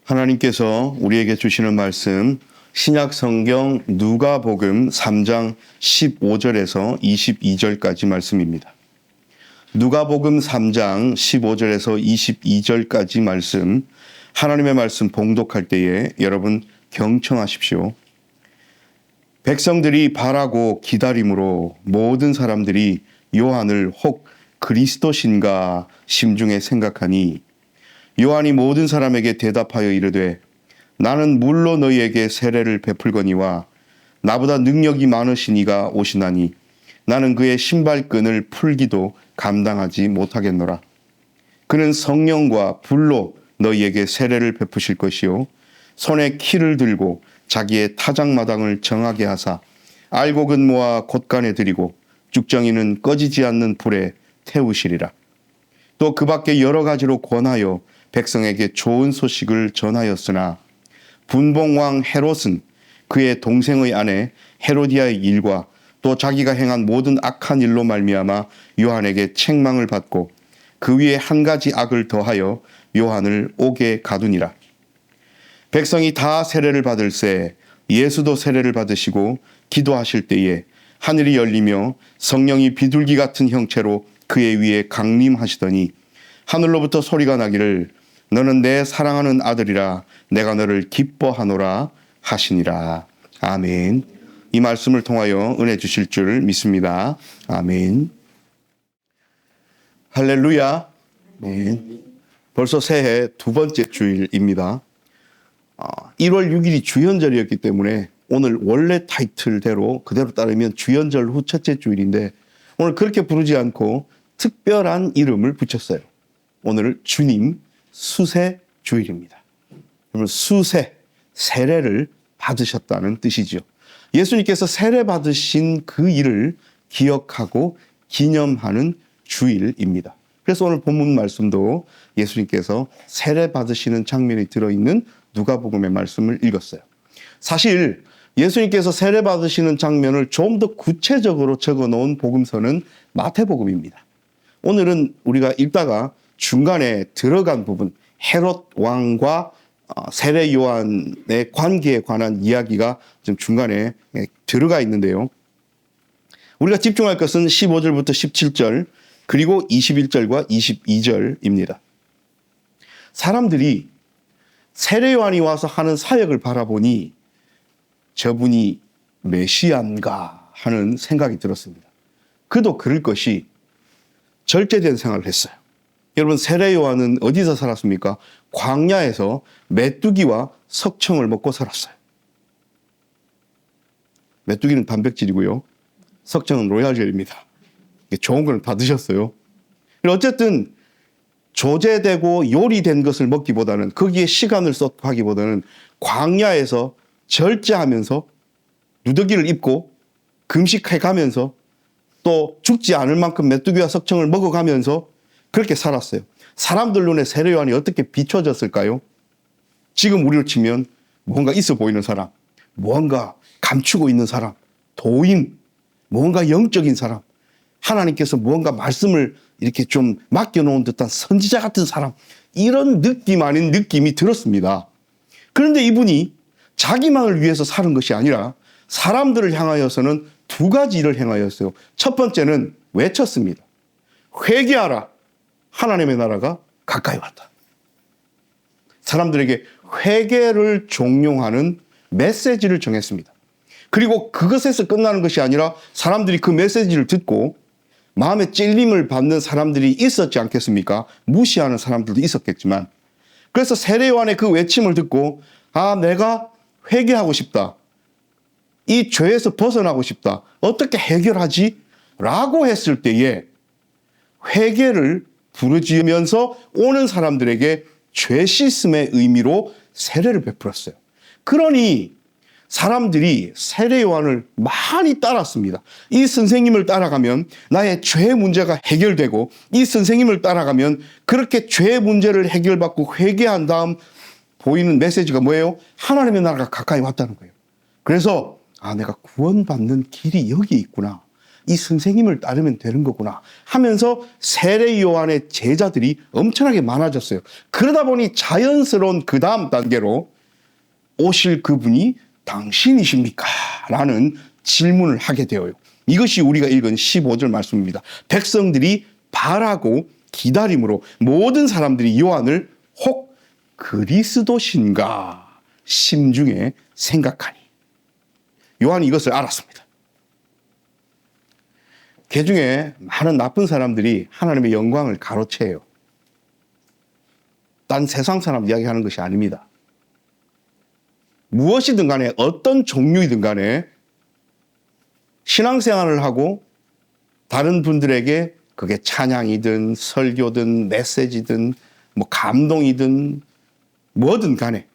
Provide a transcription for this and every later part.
하나님께서 우리에게 주시는 말씀 신약 성경 누가복음 3장 15절에서 22절까지 말씀입니다. 누가복음 3장 15절에서 22절까지 말씀, 하나님의 말씀 봉독할 때에 여러분 경청하십시오. 백성들이 바라고 기다림으로 모든 사람들이 요한을 혹 그리스도신가 심중에 생각하니, 요한이 모든 사람에게 대답하여 이르되 나는 물로 너희에게 세례를 베풀거니와 나보다 능력이 많으신 이가 오시나니 나는 그의 신발끈을 풀기도 감당하지 못하겠노라. 그는 성령과 불로 너희에게 세례를 베푸실 것이요 손에 키를 들고 자기의 타작마당을 정하게 하사 알곡은 모아 곳간에 들이고 죽정이는 꺼지지 않는 불에 태우시리라. 또 그 밖에 여러 가지로 권하여 백성에게 좋은 소식을 전하였으나 분봉왕 헤롯은 그의 동생의 아내 헤로디아의 일과 또 자기가 행한 모든 악한 일로 말미암아 요한에게 책망을 받고 그 위에 한 가지 악을 더하여 요한을 옥에 가두니라. 백성이 다 세례를 받을새 예수도 세례를 받으시고 기도하실 때에 하늘이 열리며 성령이 비둘기 같은 형체로 그의 위에 강림하시더니 하늘로부터 소리가 나기를 너는 내 사랑하는 아들이라 내가 너를 기뻐하노라 하시니라. 아멘. 이 말씀을 통하여 은혜 주실 줄 믿습니다. 아멘. 할렐루야. 아멘. 벌써 새해 두 번째 주일입니다. 1월 6일이 주연절이었기 때문에 오늘 원래 타이틀대로 그대로 따르면 주연절 후 첫째 주일인데 오늘 그렇게 부르지 않고 특별한 이름을 붙였어요. 오늘 주님 수세 주일입니다. 여러분 수세, 세례를 받으셨다는 뜻이죠. 예수님께서 세례 받으신 그 일을 기억하고 기념하는 주일입니다. 그래서 오늘 본문 말씀도 예수님께서 세례 받으시는 장면이 들어있는 누가복음의 말씀을 읽었어요. 사실 예수님께서 세례 받으시는 장면을 좀 더 구체적으로 적어놓은 복음서는 마태복음입니다. 오늘은 우리가 읽다가 중간에 들어간 부분, 헤롯 왕과 세례 요한의 관계에 관한 이야기가 좀 중간에 들어가 있는데요. 우리가 집중할 것은 15절부터 17절 그리고 21절과 22절입니다. 사람들이 세례 요한이 와서 하는 사역을 바라보니 저분이 메시아인가 하는 생각이 들었습니다. 그도 그럴 것이 절제된 생활을 했어요. 여러분 세례 요한은 어디서 살았습니까? 광야에서 메뚜기와 석청을 먹고 살았어요. 메뚜기는 단백질이고요. 석청은 로얄젤입니다. 좋은 걸 다 드셨어요. 어쨌든 조제되고 요리된 것을 먹기보다는 거기에 시간을 쏟고 하기보다는 광야에서 절제하면서 누더기를 입고 금식해가면서 또 죽지 않을 만큼 메뚜기와 석청을 먹어가면서 그렇게 살았어요. 사람들 눈에 세례 요한이 어떻게 비춰졌을까요? 지금 우리로 치면 뭔가 있어 보이는 사람, 뭔가 감추고 있는 사람, 도인, 뭔가 영적인 사람, 하나님께서 뭔가 말씀을 이렇게 좀 맡겨놓은 듯한 선지자 같은 사람, 이런 느낌 아닌 느낌이 들었습니다. 그런데 이분이 자기만을 위해서 사는 것이 아니라 사람들을 향하여서는 두 가지 일을 행하였어요. 첫 번째는 외쳤습니다. 회개하라. 하나님의 나라가 가까이 왔다. 사람들에게 회개를 종용하는 메시지를 정했습니다. 그리고 그것에서 끝나는 것이 아니라 사람들이 그 메시지를 듣고 마음에 찔림을 받는 사람들이 있었지 않겠습니까? 무시하는 사람들도 있었겠지만, 그래서 세례 요한의 그 외침을 듣고 내가 회개하고 싶다. 이 죄에서 벗어나고 싶다. 어떻게 해결하지? 라고 했을 때에 회개를 부르짖으면서 오는 사람들에게 죄 씻음의 의미로 세례를 베풀었어요. 그러니 사람들이 세례 요한을 많이 따랐습니다. 이 선생님을 따라가면 나의 죄 문제가 해결되고, 이 선생님을 따라가면 그렇게 죄 문제를 해결받고 회개한 다음 보이는 메시지가 뭐예요? 하나님의 나라가 가까이 왔다는 거예요. 그래서 내가 구원받는 길이 여기 있구나. 이 선생님을 따르면 되는 거구나 하면서 세례 요한의 제자들이 엄청나게 많아졌어요. 그러다 보니 자연스러운 그 다음 단계로 오실 그분이 당신이십니까? 라는 질문을 하게 되어요. 이것이 우리가 읽은 15절 말씀입니다. 백성들이 바라고 기다림으로 모든 사람들이 요한을 혹 그리스도신가 심중에 생각하니. 요한이 이것을 알았습니다. 그 중에 많은 나쁜 사람들이 하나님의 영광을 가로채요. 딴 세상 사람 이야기하는 것이 아닙니다. 무엇이든 간에 어떤 종류이든 간에 신앙생활을 하고 다른 분들에게 그게 찬양이든 설교든 메시지든 뭐 감동이든 뭐든 간에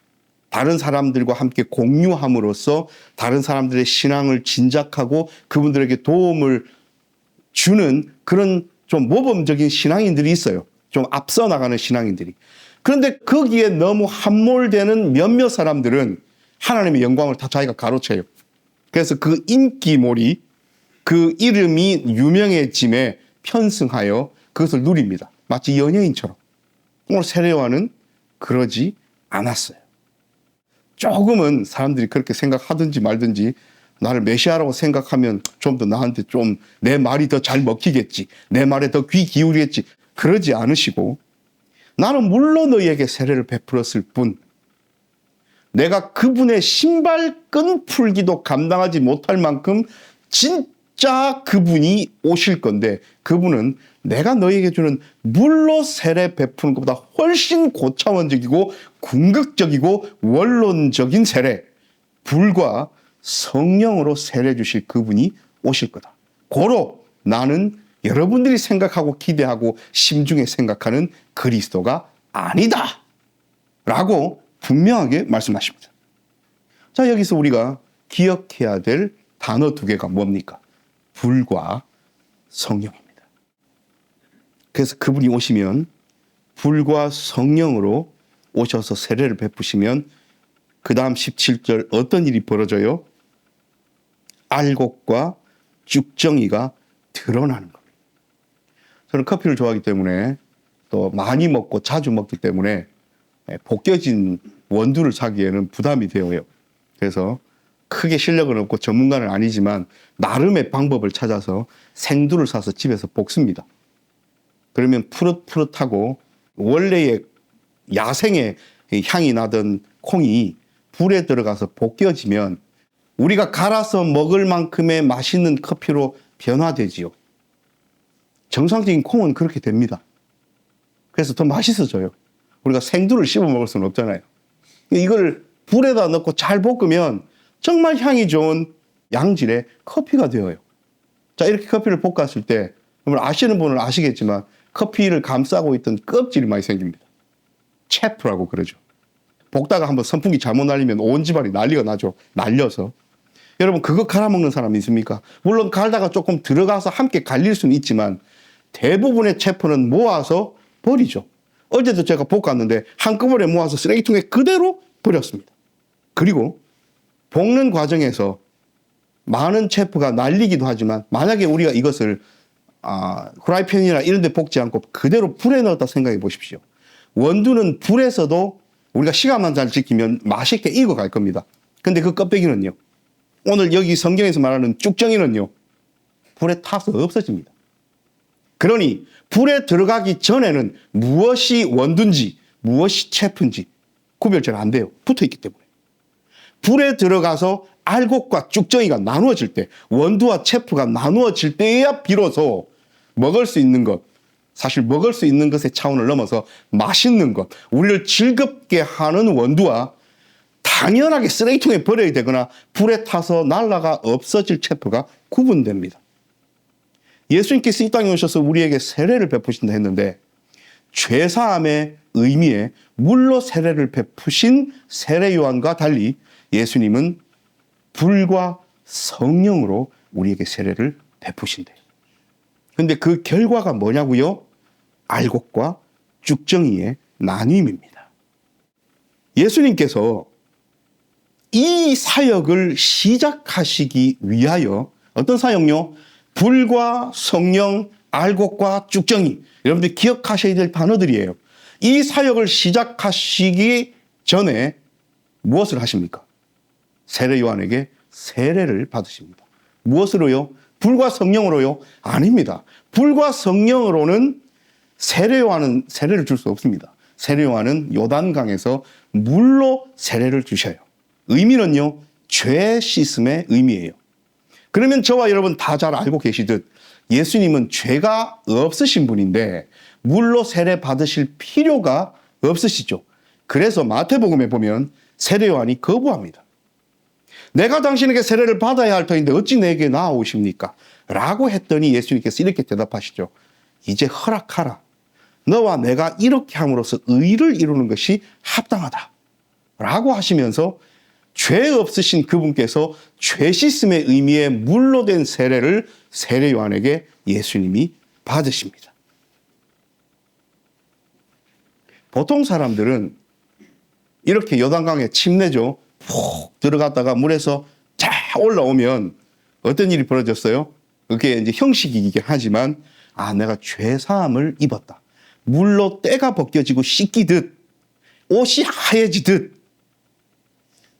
다른 사람들과 함께 공유함으로써 다른 사람들의 신앙을 진작하고 그분들에게 도움을 주는 그런 좀 모범적인 신앙인들이 있어요. 좀 앞서 나가는 신앙인들이. 그런데 거기에 너무 함몰되는 몇몇 사람들은 하나님의 영광을 다 자기가 가로채요. 그래서 그 인기몰이 그 이름이 유명해짐에 편승하여 그것을 누립니다. 마치 연예인처럼. 오늘 세례요한은 그러지 않았어요. 조금은 사람들이 그렇게 생각하든지 말든지 나를 메시아라고 생각하면 좀 더 나한테 좀 내 말이 더 잘 먹히겠지. 내 말에 더 귀 기울이겠지. 그러지 않으시고 나는 물론 너희에게 세례를 베풀었을 뿐 내가 그분의 신발끈 풀기도 감당하지 못할 만큼 진짜 그분이 오실 건데 그분은 내가 너희에게 주는 물로 세례 베푸는 것보다 훨씬 고차원적이고 궁극적이고 원론적인 세례, 불과 성령으로 세례 주실 그분이 오실 거다. 고로 나는 여러분들이 생각하고 기대하고 심중에 생각하는 그리스도가 아니다. 라고 분명하게 말씀하십니다. 자, 여기서 우리가 기억해야 될 단어 두 개가 뭡니까? 불과 성령입니다. 그래서 그분이 오시면 불과 성령으로 오셔서 세례를 베푸시면 그 다음 17절 어떤 일이 벌어져요? 알곡과 쭉정이가 드러나는 겁니다. 저는 커피를 좋아하기 때문에 또 많이 먹고 자주 먹기 때문에 벗겨진 원두를 사기에는 부담이 되어요. 그래서 크게 실력은 없고 전문가는 아니지만 나름의 방법을 찾아서 생두를 사서 집에서 볶습니다. 그러면 푸릇푸릇하고 원래의 야생의 향이 나던 콩이 불에 들어가서 벗겨지면 우리가 갈아서 먹을 만큼의 맛있는 커피로 변화되지요. 정상적인 콩은 그렇게 됩니다. 그래서 더 맛있어져요. 우리가 생두를 씹어 먹을 수는 없잖아요. 이걸 불에다 넣고 잘 볶으면 정말 향이 좋은 양질의 커피가 되어요. 자, 이렇게 커피를 볶았을 때 아시는 분은 아시겠지만 커피를 감싸고 있던 껍질이 많이 생깁니다. 체프라고 그러죠. 볶다가 한번 선풍기 잘못 날리면 온 집안이 난리가 나죠. 날려서. 여러분 그거 갈아먹는 사람 있습니까? 물론 갈다가 조금 들어가서 함께 갈릴 수는 있지만 대부분의 체프는 모아서 버리죠. 어제도 제가 볶았는데 한꺼번에 모아서 쓰레기통에 그대로 버렸습니다. 그리고 볶는 과정에서 많은 체프가 날리기도 하지만 만약에 우리가 이것을 후라이팬이나 이런 데 볶지 않고 그대로 불에 넣었다 생각해 보십시오. 원두는 불에서도 우리가 시간만 잘 지키면 맛있게 익어갈 겁니다. 근데 그 껍데기는요. 오늘 여기 성경에서 말하는 쭉정이는요. 불에 타서 없어집니다. 그러니 불에 들어가기 전에는 무엇이 원두인지 무엇이 체프인지 구별 잘 안 돼요. 붙어있기 때문에. 불에 들어가서 알곡과 쭉정이가 나누어질 때 원두와 체프가 나누어질 때에야 비로소 먹을 수 있는 것, 사실 먹을 수 있는 것의 차원을 넘어서 맛있는 것, 우리를 즐겁게 하는 원두와 당연하게 쓰레기통에 버려야 되거나 불에 타서 날아가 없어질 체프가 구분됩니다. 예수님께서 이 땅에 오셔서 우리에게 세례를 베푸신다 했는데 죄사함의 의미에 물로 세례를 베푸신 세례 요한과 달리 예수님은 불과 성령으로 우리에게 세례를 베푸신대요. 근데 그 결과가 뭐냐고요? 알곡과 쭉정이의 나뉨입니다. 예수님께서 이 사역을 시작하시기 위하여 어떤 사역요? 불과 성령, 알곡과 쭉정이, 여러분들 기억하셔야 될 단어들이에요. 이 사역을 시작하시기 전에 무엇을 하십니까? 세례 요한에게 세례를 받으십니다. 무엇으로요? 불과 성령으로요? 아닙니다. 불과 성령으로는 세례 요한은 세례를 줄 수 없습니다. 세례 요한은 요단강에서 물로 세례를 주셔요. 의미는요, 죄 씻음의 의미예요. 그러면 저와 여러분 다 잘 알고 계시듯 예수님은 죄가 없으신 분인데 물로 세례 받으실 필요가 없으시죠. 그래서 마태복음에 보면 세례 요한이 거부합니다. 내가 당신에게 세례를 받아야 할 터인데 어찌 내게 나아오십니까? 라고 했더니 예수님께서 이렇게 대답하시죠. 이제 허락하라. 너와 내가 이렇게 함으로써 의를 이루는 것이 합당하다. 라고 하시면서 죄 없으신 그분께서 죄 씻음의 의미의 물로 된 세례를 세례 요한에게 예수님이 받으십니다. 보통 사람들은 이렇게 요단강에 침내죠. 푹 들어갔다가 물에서 쫙 올라오면 어떤 일이 벌어졌어요? 그게 이제 형식이긴 하지만 내가 죄 사함을 입었다. 물로 때가 벗겨지고 씻기듯 옷이 하얘지듯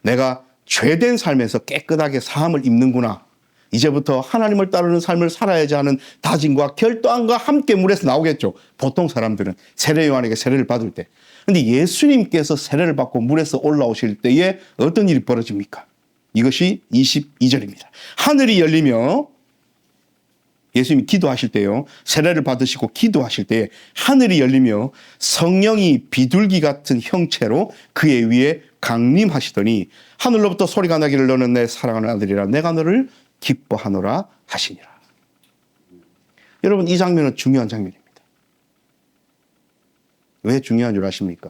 내가 죄된 삶에서 깨끗하게 사함을 입는구나. 이제부터 하나님을 따르는 삶을 살아야지 하는 다짐과 결단과 함께 물에서 나오겠죠. 보통 사람들은 세례 요한에게 세례를 받을 때. 그런데 예수님께서 세례를 받고 물에서 올라오실 때에 어떤 일이 벌어집니까? 이것이 22절입니다. 하늘이 열리며 예수님이 기도하실 때요. 세례를 받으시고 기도하실 때에 하늘이 열리며 성령이 비둘기 같은 형체로 그의 위에 강림하시더니 하늘로부터 소리가 나기를 너는 내 사랑하는 아들이라 내가 너를 기뻐하노라 하시니라. 여러분 이 장면은 중요한 장면입니다. 왜 중요한 줄 아십니까?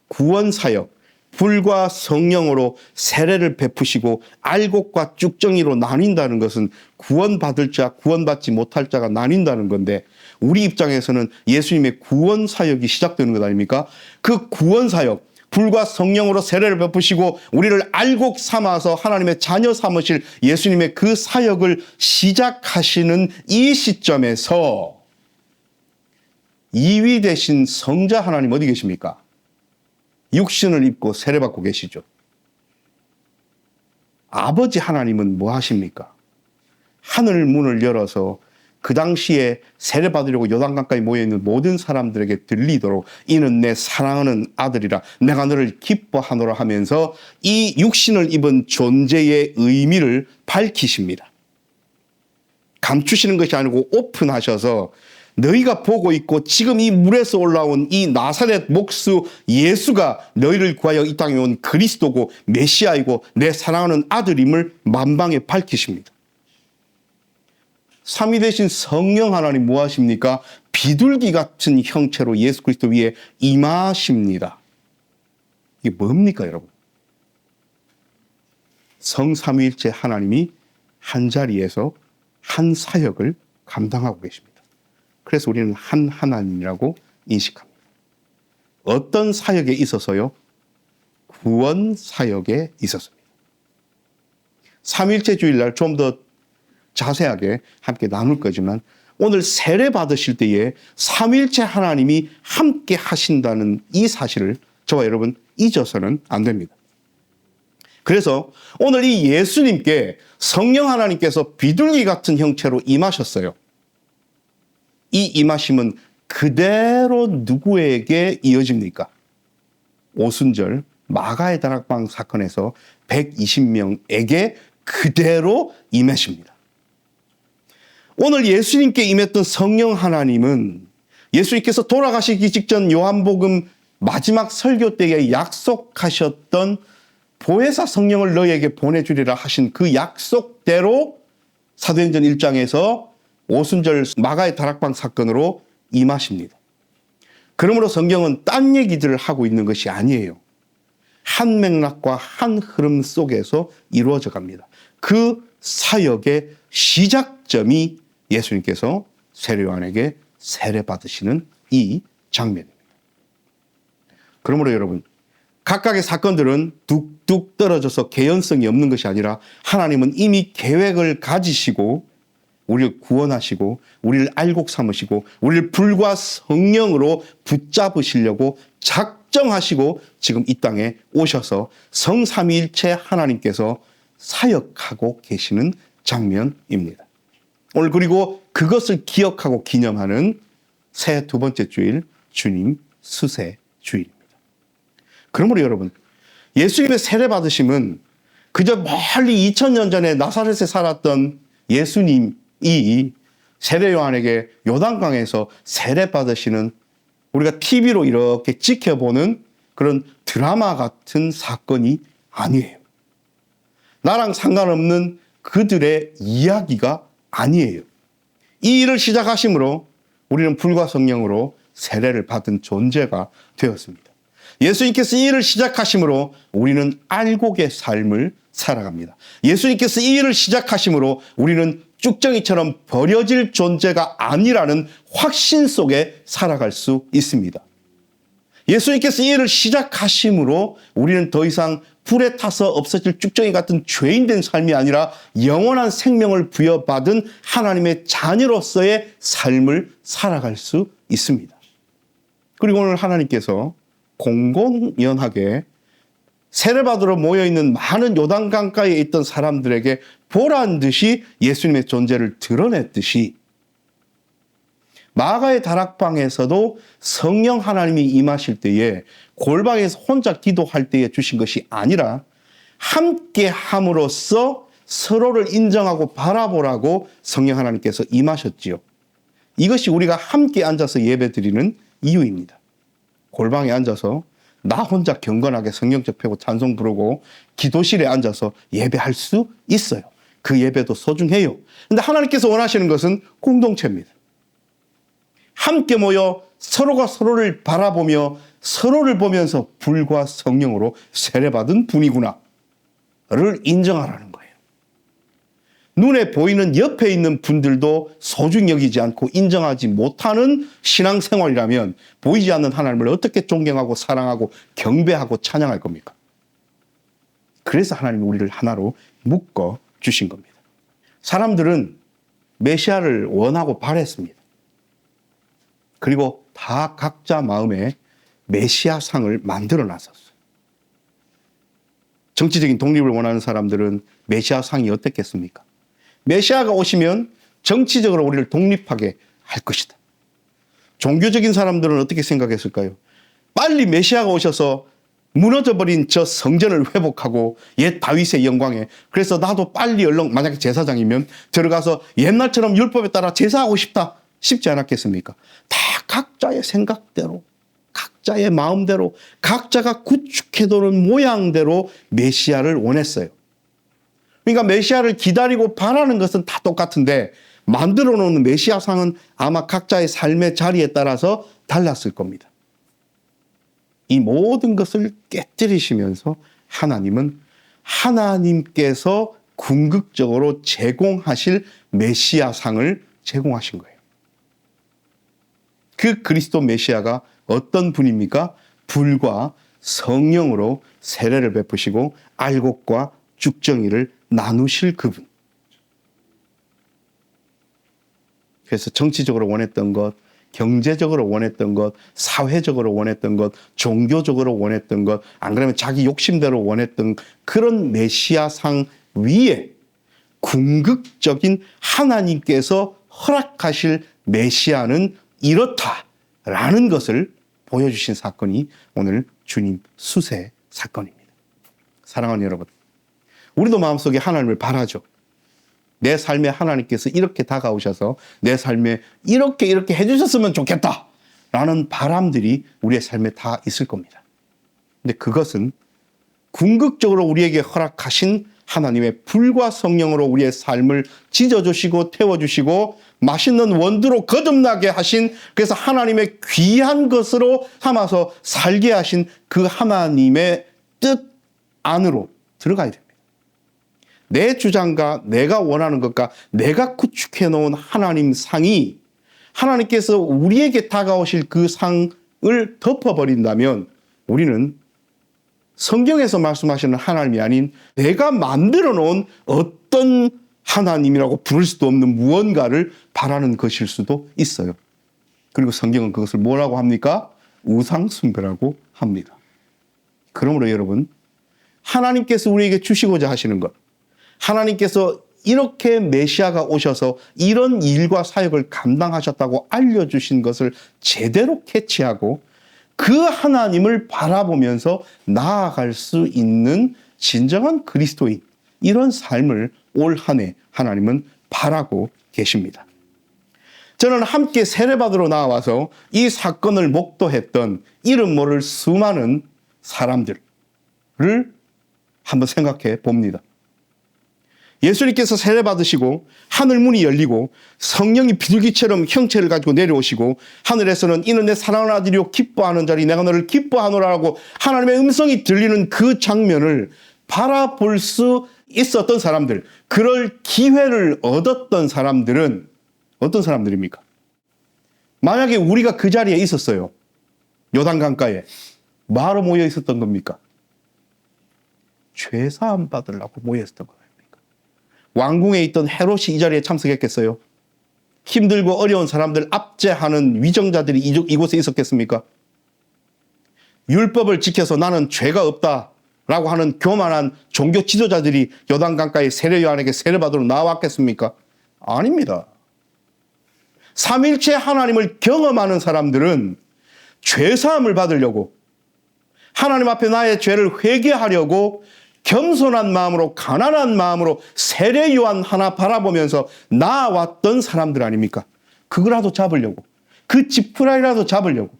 구원사역, 불과 성령으로 세례를 베푸시고 알곡과 쭉정이로 나뉜다는 것은 구원받을 자, 구원받지 못할 자가 나뉜다는 건데 우리 입장에서는 예수님의 구원사역이 시작되는 것 아닙니까? 그 구원사역, 불과 성령으로 세례를 베푸시고 우리를 알곡 삼아서 하나님의 자녀 삼으실 예수님의 그 사역을 시작하시는 이 시점에서 2위 되신 성자 하나님 어디 계십니까? 육신을 입고 세례받고 계시죠. 아버지 하나님은 뭐 하십니까? 하늘 문을 열어서 그 당시에 세례받으려고 요단강가에 모여있는 모든 사람들에게 들리도록 이는 내 사랑하는 아들이라 내가 너를 기뻐하노라 하면서 이 육신을 입은 존재의 의미를 밝히십니다. 감추시는 것이 아니고 오픈하셔서 너희가 보고 있고 지금 이 물에서 올라온 이 나사렛 목수 예수가 너희를 구하여 이 땅에 온 그리스도고 메시아이고 내 사랑하는 아들임을 만방에 밝히십니다. 삼위 되신 성령 하나님 뭐 하십니까? 비둘기 같은 형체로 예수 그리스도 위에 임하십니다. 이게 뭡니까 여러분? 성삼위일체 하나님이 한 자리에서 한 사역을 감당하고 계십니다. 그래서 우리는 한 하나님이라고 인식합니다. 어떤 사역에 있어서요? 구원 사역에 있었습니다. 삼위일체 주일날 좀 더 자세하게 함께 나눌 거지만 오늘 세례 받으실 때에 삼위일체 하나님이 함께 하신다는 이 사실을 저와 여러분 잊어서는 안 됩니다. 그래서 오늘 이 예수님께 성령 하나님께서 비둘기 같은 형체로 임하셨어요. 이 임하심은 그대로 누구에게 이어집니까? 오순절 마가의 다락방 사건에서 120명에게 그대로 임하십니다. 오늘 예수님께 임했던 성령 하나님은 예수님께서 돌아가시기 직전 요한복음 마지막 설교 때에 약속하셨던 보혜사 성령을 너희에게 보내주리라 하신 그 약속대로 사도행전 1장에서 오순절 마가의 다락방 사건으로 임하십니다. 그러므로 성경은 딴 얘기들을 하고 있는 것이 아니에요. 한 맥락과 한 흐름 속에서 이루어져 갑니다. 그 사역의 시작점이 예수님께서 세례 요한에게 세례 받으시는 이 장면입니다. 그러므로 여러분, 각각의 사건들은 뚝뚝 떨어져서 개연성이 없는 것이 아니라 하나님은 이미 계획을 가지시고 우리를 구원하시고 우리를 알곡 삼으시고 우리를 불과 성령으로 붙잡으시려고 작정하시고 지금 이 땅에 오셔서 성삼위일체 하나님께서 사역하고 계시는 장면입니다. 오늘 그리고 그것을 기억하고 기념하는 새 두 번째 주일, 주님 수세 주일입니다. 그러므로 여러분, 예수님의 세례 받으심은 그저 멀리 2000년 전에 나사렛에 살았던 예수님이 세례 요한에게 요단강에서 세례 받으시는, 우리가 TV로 이렇게 지켜보는 그런 드라마 같은 사건이 아니에요. 나랑 상관없는 그들의 이야기가 아니에요. 이 일을 시작하심으로 우리는 불과 성령으로 세례를 받은 존재가 되었습니다. 예수님께서 이 일을 시작하심으로 우리는 알곡의 삶을 살아갑니다. 예수님께서 이 일을 시작하심으로 우리는 쭉정이처럼 버려질 존재가 아니라는 확신 속에 살아갈 수 있습니다. 예수님께서 이 일을 시작하심으로 우리는 더 이상 불에 타서 없어질 쭉정이 같은 죄인된 삶이 아니라 영원한 생명을 부여받은 하나님의 자녀로서의 삶을 살아갈 수 있습니다. 그리고 오늘 하나님께서 공공연하게 세례받으러 모여있는 많은 요단강가에 있던 사람들에게 보란 듯이 예수님의 존재를 드러냈듯이 마가의 다락방에서도 성령 하나님이 임하실 때에 골방에서 혼자 기도할 때에 주신 것이 아니라 함께 함으로써 서로를 인정하고 바라보라고 성령 하나님께서 임하셨지요. 이것이 우리가 함께 앉아서 예배 드리는 이유입니다. 골방에 앉아서 나 혼자 경건하게 성경책 펴고 찬송 부르고 기도실에 앉아서 예배할 수 있어요. 그 예배도 소중해요. 그런데 하나님께서 원하시는 것은 공동체입니다. 함께 모여 서로가 서로를 바라보며 서로를 보면서 불과 성령으로 세례받은 분이구나를 인정하라는 거예요. 눈에 보이는 옆에 있는 분들도 소중히 여기지 않고 인정하지 못하는 신앙생활이라면 보이지 않는 하나님을 어떻게 존경하고 사랑하고 경배하고 찬양할 겁니까? 그래서 하나님이 우리를 하나로 묶어 주신 겁니다. 사람들은 메시아를 원하고 바랬습니다. 그리고 다 각자 마음에 메시아상을 만들어 놨었어요. 정치적인 독립을 원하는 사람들은 메시아상이 어떻겠습니까? 메시아가 오시면 정치적으로 우리를 독립하게 할 것이다. 종교적인 사람들은 어떻게 생각했을까요? 빨리 메시아가 오셔서 무너져버린 저 성전을 회복하고 옛 다윗의 영광에, 그래서 나도 빨리 얼른, 만약에 제사장이면 들어가서 옛날처럼 율법에 따라 제사하고 싶다. 쉽지 않았겠습니까? 다 각자의 생각대로, 각자의 마음대로, 각자가 구축해두는 모양대로 메시아를 원했어요. 그러니까 메시아를 기다리고 바라는 것은 다 똑같은데 만들어 놓는 메시아상은 아마 각자의 삶의 자리에 따라서 달랐을 겁니다. 이 모든 것을 깨뜨리시면서 하나님은 하나님께서 궁극적으로 제공하실 메시아상을 제공하신 거예요. 그 그리스도 메시아가 어떤 분입니까? 불과 성령으로 세례를 베푸시고 알곡과 죽정이를 나누실 그분. 그래서 정치적으로 원했던 것, 경제적으로 원했던 것, 사회적으로 원했던 것, 종교적으로 원했던 것, 안 그러면 자기 욕심대로 원했던 그런 메시아상 위에 궁극적인 하나님께서 허락하실 메시아는 이렇다라는 것을 보여주신 사건이 오늘 주님 수세 사건입니다. 사랑하는 여러분, 우리도 마음속에 하나님을 바라죠. 내 삶에 하나님께서 이렇게 다가오셔서 내 삶에 이렇게 해주셨으면 좋겠다라는 바람들이 우리의 삶에 다 있을 겁니다. 근데 그것은 궁극적으로 우리에게 허락하신 하나님의 불과 성령으로 우리의 삶을 지져주시고 태워주시고 맛있는 원두로 거듭나게 하신, 그래서 하나님의 귀한 것으로 삼아서 살게 하신 그 하나님의 뜻 안으로 들어가야 됩니다. 내 주장과 내가 원하는 것과 내가 구축해 놓은 하나님 상이 하나님께서 우리에게 다가오실 그 상을 덮어버린다면 우리는 성경에서 말씀하시는 하나님이 아닌 내가 만들어 놓은 어떤 하나님이라고 부를 수도 없는 무언가를 바라는 것일 수도 있어요. 그리고 성경은 그것을 뭐라고 합니까? 우상숭배라고 합니다. 그러므로 여러분, 하나님께서 우리에게 주시고자 하시는 것, 하나님께서 이렇게 메시아가 오셔서 이런 일과 사역을 감당하셨다고 알려주신 것을 제대로 캐치하고 그 하나님을 바라보면서 나아갈 수 있는 진정한 그리스도인, 이런 삶을 올 한 해 하나님은 바라고 계십니다. 저는 함께 세례받으러 나와서 이 사건을 목도했던 이름 모를 수많은 사람들을 한번 생각해 봅니다. 예수님께서 세례받으시고 하늘 문이 열리고 성령이 비둘기처럼 형체를 가지고 내려오시고 하늘에서는 이는 내 사랑하는 아들이요 기뻐하는 자리 내가 너를 기뻐하노라고 하나님의 음성이 들리는 그 장면을 바라볼 수 있었던 사람들, 그럴 기회를 얻었던 사람들은 어떤 사람들입니까? 만약에 우리가 그 자리에 있었어요. 요단강가에 뭐하러 모여 있었던 겁니까? 죄사함 받으려고 모여 있었던 겁니다. 왕궁에 있던 헤롯이 이 자리에 참석했겠어요? 힘들고 어려운 사람들 압제하는 위정자들이 이곳에 있었겠습니까? 율법을 지켜서 나는 죄가 없다라고 하는 교만한 종교 지도자들이 요단강가에 세례 요한에게 세례받으러 나왔겠습니까? 아닙니다. 삼일체 하나님을 경험하는 사람들은 죄사함을 받으려고, 하나님 앞에 나의 죄를 회개하려고 겸손한 마음으로, 가난한 마음으로 세례 요한 하나 바라보면서 나아왔던 사람들 아닙니까? 그거라도 잡으려고, 그 지푸라기라도 잡으려고.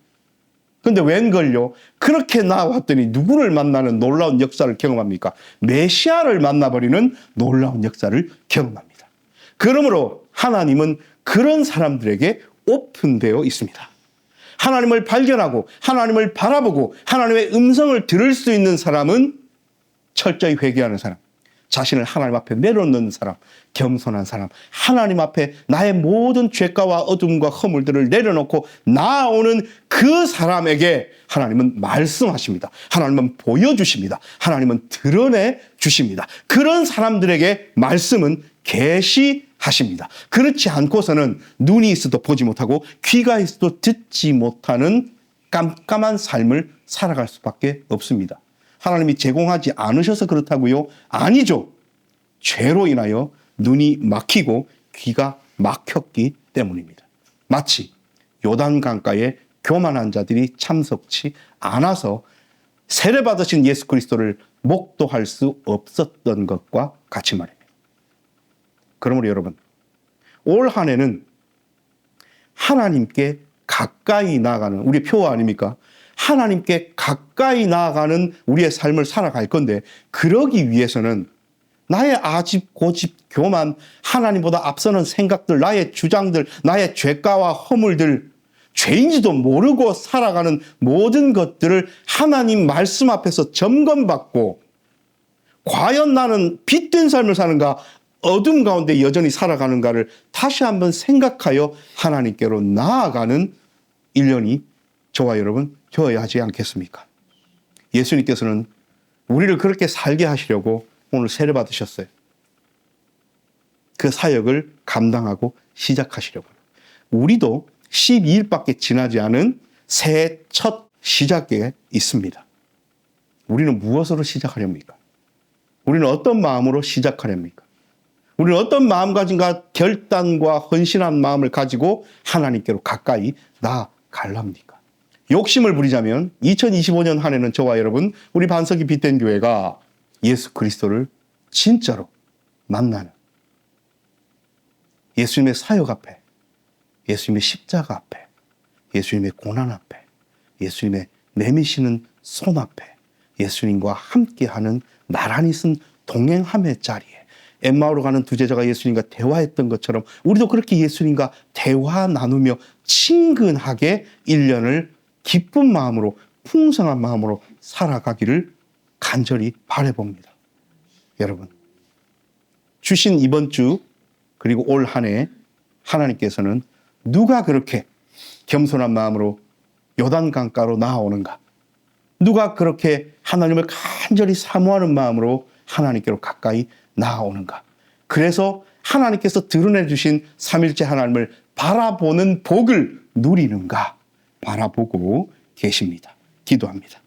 근데 웬걸요? 그렇게 나아왔더니 누구를 만나는 놀라운 역사를 경험합니까? 메시아를 만나버리는 놀라운 역사를 경험합니다. 그러므로 하나님은 그런 사람들에게 오픈되어 있습니다. 하나님을 발견하고 하나님을 바라보고 하나님의 음성을 들을 수 있는 사람은 철저히 회개하는 사람, 자신을 하나님 앞에 내려놓는 사람, 겸손한 사람, 하나님 앞에 나의 모든 죄가와 어둠과 허물들을 내려놓고 나아오는 그 사람에게 하나님은 말씀하십니다. 하나님은 보여주십니다. 하나님은 드러내 주십니다. 그런 사람들에게 말씀은 계시하십니다. 그렇지 않고서는 눈이 있어도 보지 못하고 귀가 있어도 듣지 못하는 깜깜한 삶을 살아갈 수밖에 없습니다. 하나님이 제공하지 않으셔서 그렇다고요? 아니죠. 죄로 인하여 눈이 막히고 귀가 막혔기 때문입니다. 마치 요단강가에 교만한 자들이 참석치 않아서 세례받으신 예수 그리스도를 목도할 수 없었던 것과 같이 말입니다. 그러므로 여러분, 올 한 해는 하나님께 가까이 나아가는 우리 표 아닙니까? 하나님께 가까이 나아가는 우리의 삶을 살아갈 건데, 그러기 위해서는 나의 아집, 고집, 교만, 하나님보다 앞서는 생각들, 나의 주장들, 나의 죄가와 허물들, 죄인지도 모르고 살아가는 모든 것들을 하나님 말씀 앞에서 점검받고, 과연 나는 빛된 삶을 사는가, 어둠 가운데 여전히 살아가는가를 다시 한번 생각하여 하나님께로 나아가는 1년이 저와 여러분 되어야 하지 않겠습니까? 예수님께서는 우리를 그렇게 살게 하시려고 오늘 세례 받으셨어요. 그 사역을 감당하고 시작하시려고. 우리도 12일밖에 지나지 않은 새해 첫 시작에 있습니다. 우리는 무엇으로 시작하렵니까? 우리는 어떤 마음으로 시작하렵니까? 우리는 어떤 마음가짐과 결단과 헌신한 마음을 가지고 하나님께로 가까이 나아가랍니까? 욕심을 부리자면 2025년 한 해는 저와 여러분, 우리 반석이 빛된 교회가 예수 그리스도를 진짜로 만나는, 예수님의 사역 앞에, 예수님의 십자가 앞에, 예수님의 고난 앞에, 예수님의 내미시는 손 앞에, 예수님과 함께하는 나란히 쓴 동행함의 자리에 엠마오로 가는 두 제자가 예수님과 대화했던 것처럼 우리도 그렇게 예수님과 대화 나누며 친근하게 1년을 기쁜 마음으로, 풍성한 마음으로 살아가기를 간절히 바라봅니다. 여러분, 주신 이번 주 그리고 올 한 해 하나님께서는 누가 그렇게 겸손한 마음으로 요단강가로 나아오는가, 누가 그렇게 하나님을 간절히 사모하는 마음으로 하나님께로 가까이 나아오는가? 그래서 하나님께서 드러내 주신 삼일째 하나님을 바라보는 복을 누리는가? 바라보고 계십니다. 기도합니다.